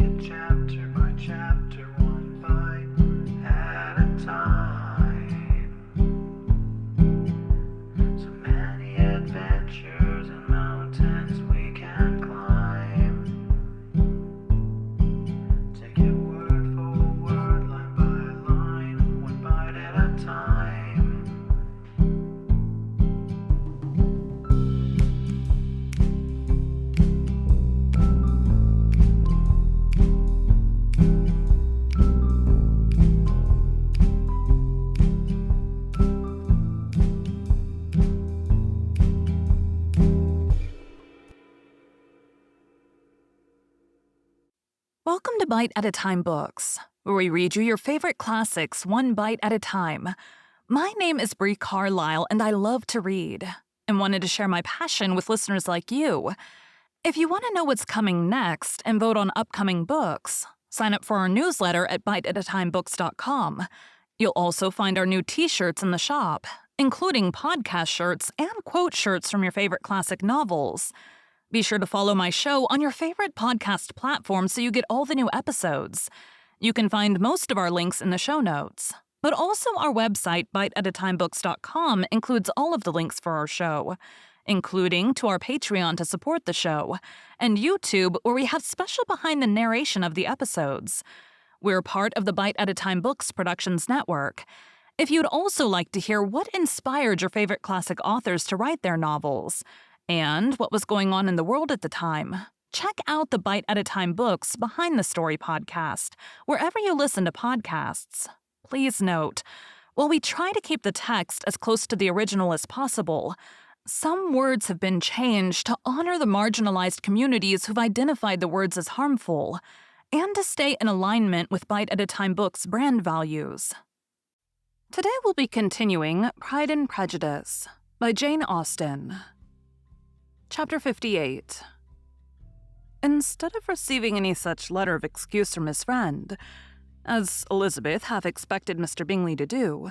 it chapter by chapter, one bite at a time. So many adventures and mountains we can climb. Take it word for word, line by line, one bite at a time. Welcome to Bite at a Time Books, where we read you your favorite classics one bite at a time. My name is Bree Carlile, and I love to read, and wanted to share my passion with listeners like you. If you want to know what's coming next and vote on upcoming books, sign up for our newsletter at biteatatimebooks.com. You'll also find our new t-shirts in the shop, including podcast shirts and quote shirts from your favorite classic novels. Be sure to follow my show on your favorite podcast platform so you get all the new episodes. You can find most of our links in the show notes, but also our website, biteatatimebooks.com, includes all of the links for our show, including to our Patreon to support the show, and YouTube, where we have special behind the narration of the episodes. We're part of the Bite at a Time Books Productions Network. If you'd also like to hear what inspired your favorite classic authors to write their novels, and what was going on in the world at the time, check out the Bite at a Time Books Behind the Story podcast, wherever you listen to podcasts. Please note, while we try to keep the text as close to the original as possible, some words have been changed to honor the marginalized communities who've identified the words as harmful, and to stay in alignment with Bite at a Time Books' brand values. Today we'll be continuing Pride and Prejudice by Jane Austen. Chapter 58. Instead of receiving any such letter of excuse from his friend, as Elizabeth half expected Mr. Bingley to do,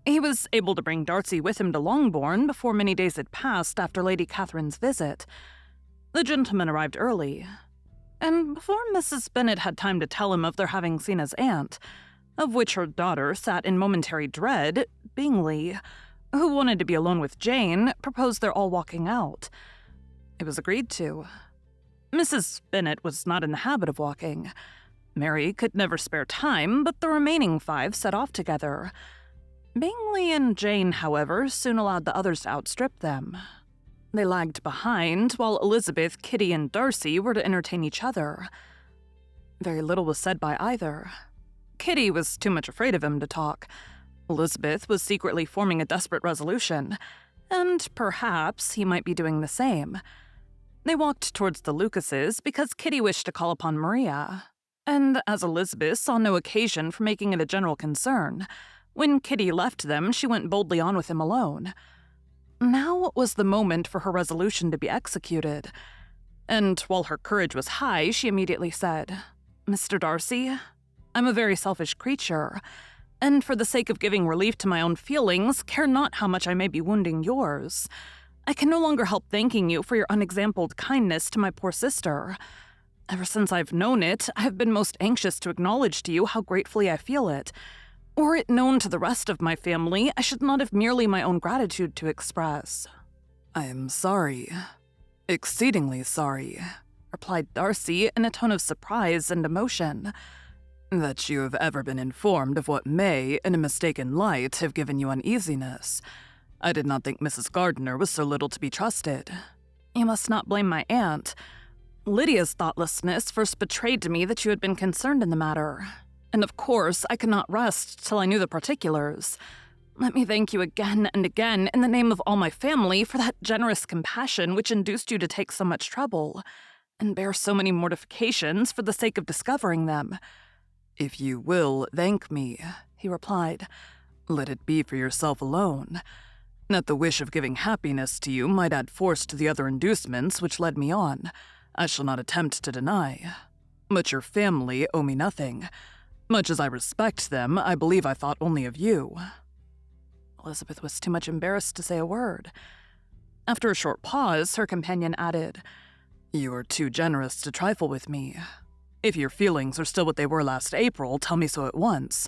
he was able to bring Darcy with him to Longbourn before many days had passed after Lady Catherine's visit. The gentleman arrived early, and before Mrs. Bennet had time to tell him of their having seen his aunt, of which her daughter sat in momentary dread, Bingley, who wanted to be alone with Jane, proposed their all walking out. It was agreed to. Mrs. Bennet was not in the habit of walking. Mary could never spare time, but the remaining 5 set off together. Bingley and Jane, however, soon allowed the others to outstrip them. They lagged behind, while Elizabeth, Kitty, and Darcy were to entertain each other. Very little was said by either. Kitty was too much afraid of him to talk. Elizabeth was secretly forming a desperate resolution, and perhaps he might be doing the same. They walked towards the Lucases because Kitty wished to call upon Maria, and as Elizabeth saw no occasion for making it a general concern, when Kitty left them, she went boldly on with him alone. Now was the moment for her resolution to be executed, and while her courage was high, she immediately said, "Mr. Darcy, I'm a very selfish creature, and for the sake of giving relief to my own feelings, care not how much I may be wounding yours. I can no longer help thanking you for your unexampled kindness to my poor sister. Ever since I've known it, I have been most anxious to acknowledge to you how gratefully I feel it. Were it known to the rest of my family, I should not have merely my own gratitude to express." "I am sorry, exceedingly sorry," replied Darcy in a tone of surprise and emotion, "that you have ever been informed of what may, in a mistaken light, have given you uneasiness. I did not think Mrs. Gardiner was so little to be trusted. You must not blame my aunt. Lydia's thoughtlessness first betrayed to me that you had been concerned in the matter, and of course I could not rest till I knew the particulars. Let me thank you again and again in the name of all my family for that generous compassion which induced you to take so much trouble, and bear so many mortifications for the sake of discovering them." "If you will thank me," he replied, "let it be for yourself alone. That the wish of giving happiness to you might add force to the other inducements which led me on, I shall not attempt to deny. But your family owe me nothing. Much as I respect them, I believe I thought only of you." Elizabeth was too much embarrassed to say a word. After a short pause, her companion added, "You are too generous to trifle with me. If your feelings are still what they were last April, tell me so at once.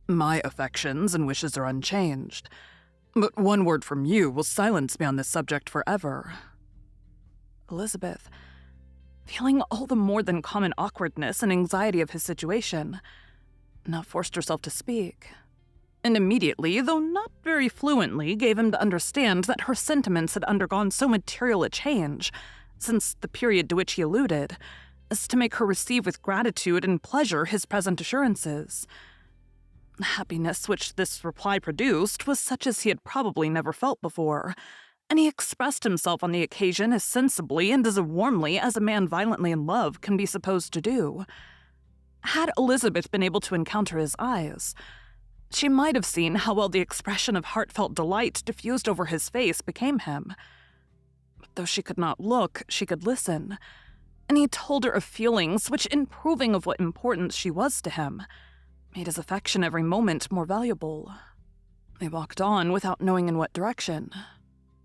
My affections and wishes are unchanged. But one word from you will silence me on this subject forever." Elizabeth, feeling all the more than common awkwardness and anxiety of his situation, now forced herself to speak, and immediately, though not very fluently, gave him to understand that her sentiments had undergone so material a change since the period to which he alluded, as to make her receive with gratitude and pleasure his present assurances. The happiness which this reply produced was such as he had probably never felt before, and he expressed himself on the occasion as sensibly and as warmly as a man violently in love can be supposed to do. Had Elizabeth been able to encounter his eyes, she might have seen how well the expression of heartfelt delight diffused over his face became him. But though she could not look, she could listen, and he told her of feelings which, in proving of what importance she was to him, made his affection every moment more valuable. They walked on without knowing in what direction.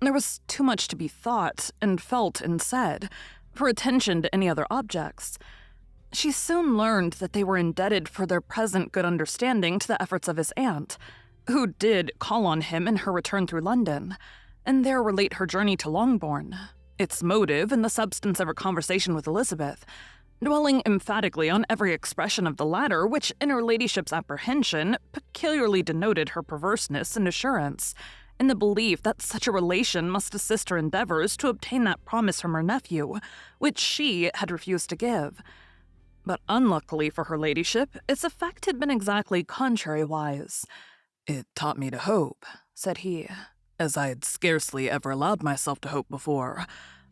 There was too much to be thought and felt and said for attention to any other objects. She soon learned that they were indebted for their present good understanding to the efforts of his aunt, who did call on him in her return through London, and there relate her journey to Longbourn, its motive and the substance of her conversation with Elizabeth, dwelling emphatically on every expression of the latter, which in her ladyship's apprehension peculiarly denoted her perverseness and assurance, in the belief that such a relation must assist her endeavors to obtain that promise from her nephew, which she had refused to give. But unluckily for her ladyship, its effect had been exactly contrariwise. "It taught me to hope," said he, "as I had scarcely ever allowed myself to hope before.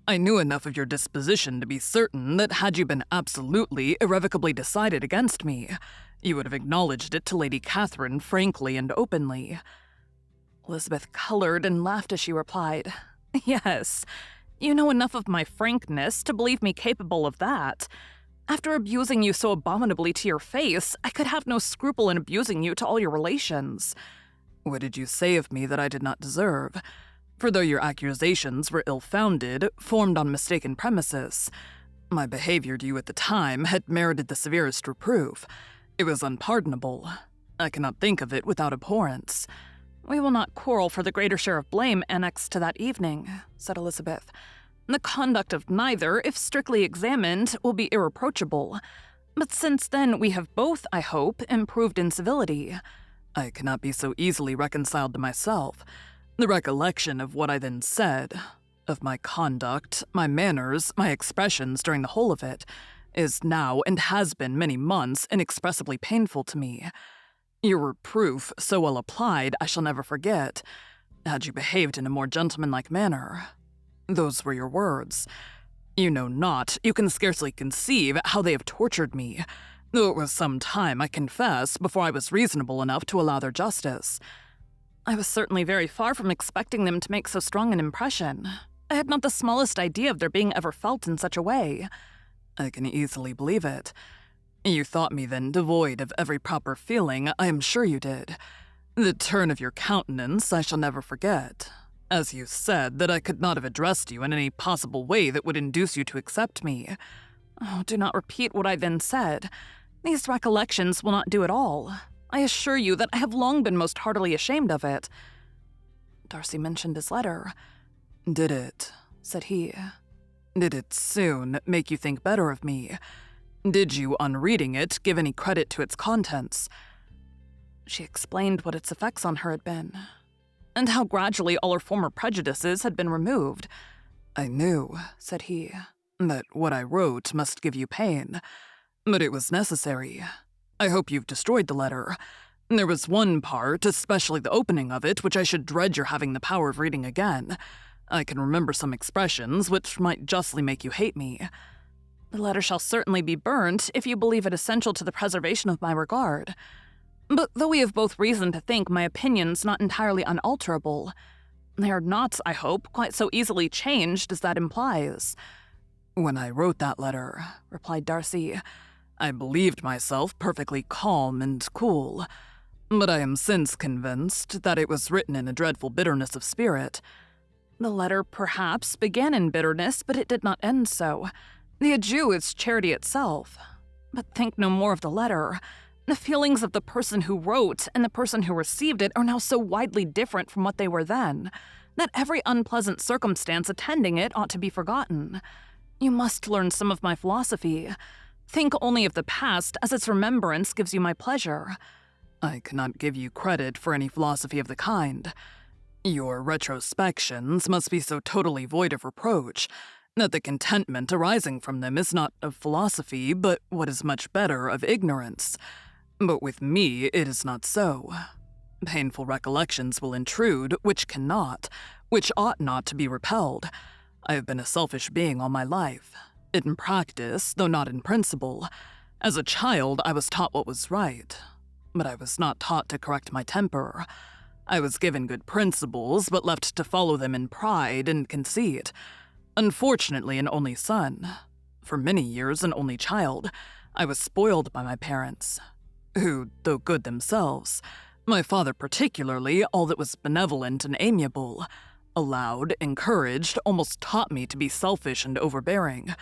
I knew enough of your disposition to be certain that had you been absolutely, irrevocably decided against me, you would have acknowledged it to Lady Catherine frankly and openly." Elizabeth colored and laughed as she replied, "Yes, you know enough of my frankness to believe me capable of that. After abusing you so abominably to your face, I could have no scruple in abusing you to all your relations." "What did you say of me that I did not deserve? For though your accusations were ill-founded, formed on mistaken premises, my behavior to you at the time had merited the severest reproof. It was unpardonable. I cannot think of it without abhorrence." "We will not quarrel for the greater share of blame annexed to that evening," said Elizabeth. "The conduct of neither, if strictly examined, will be irreproachable. But since then we have both, I hope, improved in civility." "I cannot be so easily reconciled to myself. The recollection of what I then said, of my conduct, my manners, my expressions during the whole of it, is now and has been many months inexpressibly painful to me. Your reproof, so well applied, I shall never forget. Had you behaved in a more gentlemanlike manner. Those were your words. You know not, you can scarcely conceive how they have tortured me, though it was some time, I confess, before I was reasonable enough to allow their justice." "I was certainly very far from expecting them to make so strong an impression. I had not the smallest idea of their being ever felt in such a way." "I can easily believe it. You thought me then devoid of every proper feeling, I am sure you did. The turn of your countenance I shall never forget. As you said, that I could not have addressed you in any possible way that would induce you to accept me." "Oh, do not repeat what I then said. These recollections will not do at all. I assure you that I have long been most heartily ashamed of it." Darcy mentioned his letter. "Did it?" said he. "Did it soon make you think better of me? Did you, on reading it, give any credit to its contents?" She explained what its effects on her had been, and how gradually all her former prejudices had been removed. "I knew," said he, "that what I wrote must give you pain, but it was necessary. I hope you've destroyed the letter. There was one part, especially the opening of it, which I should dread your having the power of reading again. I can remember some expressions which might justly make you hate me." "The letter shall certainly be burnt if you believe it essential to the preservation of my regard. But though we have both reason to think my opinions not entirely unalterable, they are not, I hope, quite so easily changed as that implies." "When I wrote that letter," replied Darcy, "I believed myself perfectly calm and cool, but I am since convinced that it was written in a dreadful bitterness of spirit." "The letter, perhaps, began in bitterness, but it did not end so. The adieu is charity itself. But think no more of the letter. The feelings of the person who wrote and the person who received it are now so widely different from what they were then, that every unpleasant circumstance attending it ought to be forgotten. You must learn some of my philosophy. Think only of the past, as its remembrance gives you my pleasure. I cannot give you credit for any philosophy of the kind. Your retrospections must be so totally void of reproach that the contentment arising from them is not of philosophy, but what is much better, of ignorance. But with me it is not so. Painful recollections will intrude, which ought not to be repelled. I have been a selfish being all my life. In practice, though not in principle. As a child, I was taught what was right, but I was not taught to correct my temper. I was given good principles, but left to follow them in pride and conceit. Unfortunately, an only son. For many years, an only child. I was spoiled by my parents, who, though good themselves, my father particularly, all that was benevolent and amiable, allowed, encouraged, almost taught me to be selfish and overbearing,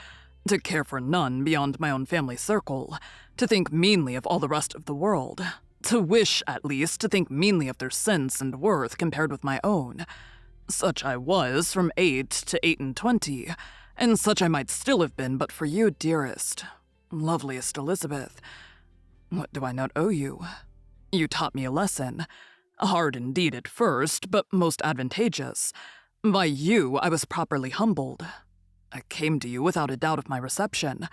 to care for none beyond my own family circle, to think meanly of all the rest of the world, to wish, at least, to think meanly of their sense and worth compared with my own. Such I was from 8 to 28, and such I might still have been but for you, dearest, loveliest Elizabeth. What do I not owe you? You taught me a lesson, hard indeed at first, but most advantageous. By you I was properly humbled. I came to you without a doubt of my reception.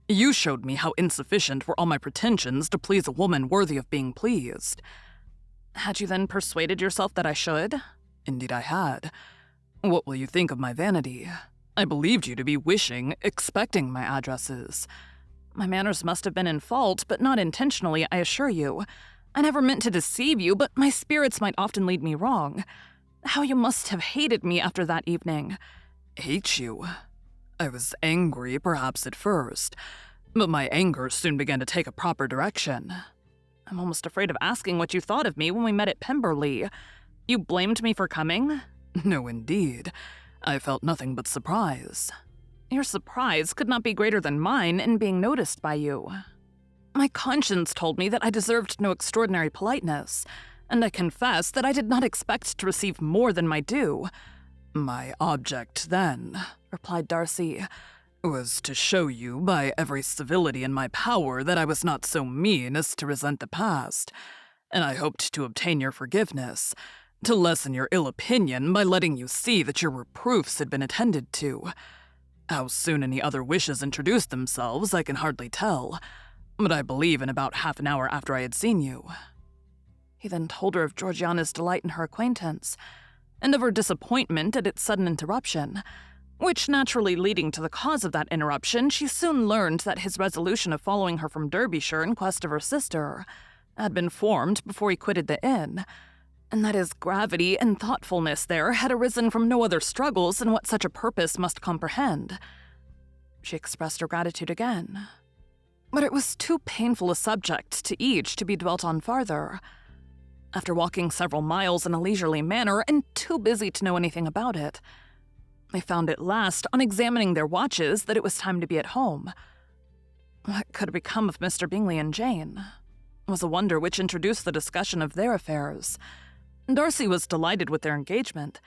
You showed me how insufficient were all my pretensions to please a woman worthy of being pleased. Had you then persuaded yourself that I should? Indeed I had. What will you think of my vanity? I believed you to be wishing, expecting my addresses. My manners must have been in fault, but not intentionally, I assure you. I never meant to deceive you, but my spirits might often lead me wrong. How you must have hated me after that evening. Hate you? I was angry, perhaps, at first, but my anger soon began to take a proper direction. I'm almost afraid of asking what you thought of me when we met at Pemberley. You blamed me for coming? No, indeed. I felt nothing but surprise. Your surprise could not be greater than mine in being noticed by you. My conscience told me that I deserved no extraordinary politeness, and I confess that I did not expect to receive more than my due. My object, then, replied Darcy, was to show you by every civility in my power that I was not so mean as to resent the past, and I hoped to obtain your forgiveness, to lessen your ill opinion by letting you see that your reproofs had been attended to. How soon any other wishes introduced themselves, I can hardly tell, but I believe in about half an hour after I had seen you. He then told her of Georgiana's delight in her acquaintance, and of her disappointment at its sudden interruption, which naturally leading to the cause of that interruption, she soon learned that his resolution of following her from Derbyshire in quest of her sister had been formed before he quitted the inn, and that his gravity and thoughtfulness there had arisen from no other struggles than what such a purpose must comprehend. She expressed her gratitude again, but it was too painful a subject to each to be dwelt on farther. After walking several miles in a leisurely manner and too busy to know anything about it, they found at last, on examining their watches, that it was time to be at home. What could become of Mr. Bingley and Jane was a wonder which introduced the discussion of their affairs. Darcy was delighted with their engagement.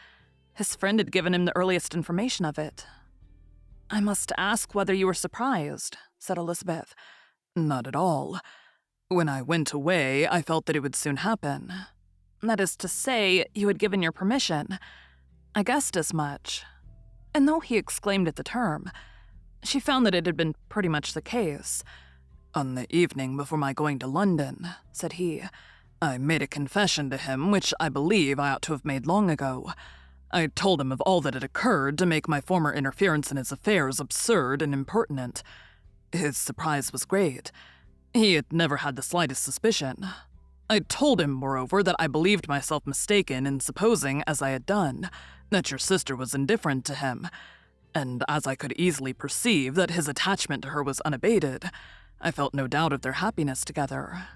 His friend had given him the earliest information of it. "I must ask whether you were surprised," said Elizabeth. Not at all. When I went away, I felt that it would soon happen. That is to say, you had given your permission. I guessed as much. And though he exclaimed at the term, she found that it had been pretty much the case. On the evening before my going to London, said he, I made a confession to him which I believe I ought to have made long ago. I told him of all that had occurred to make my former interference in his affairs absurd and impertinent. His surprise was great. He had never had the slightest suspicion. I told him, moreover, that I believed myself mistaken in supposing, as I had done, that your sister was indifferent to him, and as I could easily perceive that his attachment to her was unabated, I felt no doubt of their happiness together.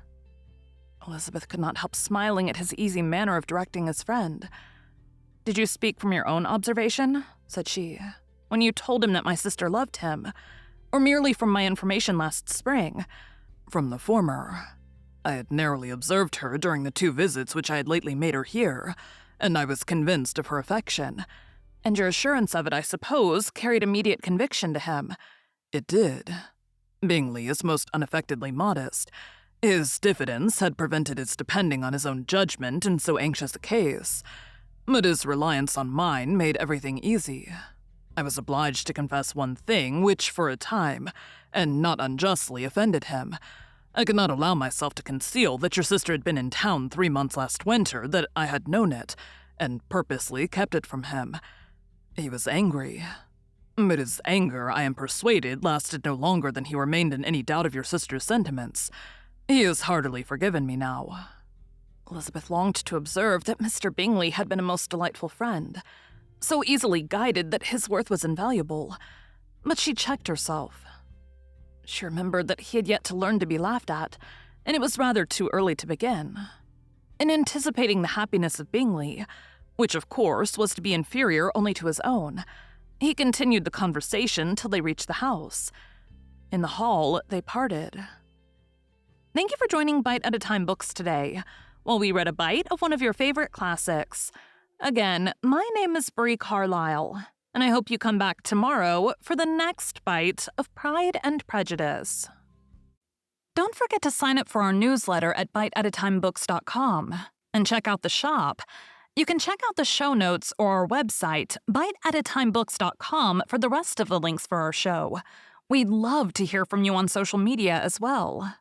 Elizabeth could not help smiling at his easy manner of directing his friend. "Did you speak from your own observation," said she, "when you told him that my sister loved him, or merely from my information last spring? From the former. I had narrowly observed her during the 2 visits which I had lately made her here, and I was convinced of her affection. And your assurance of it, I suppose, carried immediate conviction to him. It did. Bingley is most unaffectedly modest. His diffidence had prevented his depending on his own judgment in so anxious a case, but his reliance on mine made everything easy. I was obliged to confess one thing which, for a time, and not unjustly, offended him. I could not allow myself to conceal that your sister had been in town 3 months last winter, that I had known it, and purposely kept it from him. He was angry. But his anger, I am persuaded, lasted no longer than he remained in any doubt of your sister's sentiments. He has heartily forgiven me now. Elizabeth longed to observe that Mr. Bingley had been a most delightful friend, so easily guided that his worth was invaluable. But she checked herself. She remembered that he had yet to learn to be laughed at, and it was rather too early to begin. In anticipating the happiness of Bingley, which of course was to be inferior only to his own, he continued the conversation till they reached the house. In the hall, they parted. Thank you for joining Bite at a Time Books today, while we read a bite of one of your favorite classics. Again, my name is Bree Carlile, and I hope you come back tomorrow for the next bite of Pride and Prejudice. Don't forget to sign up for our newsletter at biteatatimebooks.com and check out the shop. You can check out the show notes or our website, biteatatimebooks.com, for the rest of the links for our show. We'd love to hear from you on social media as well.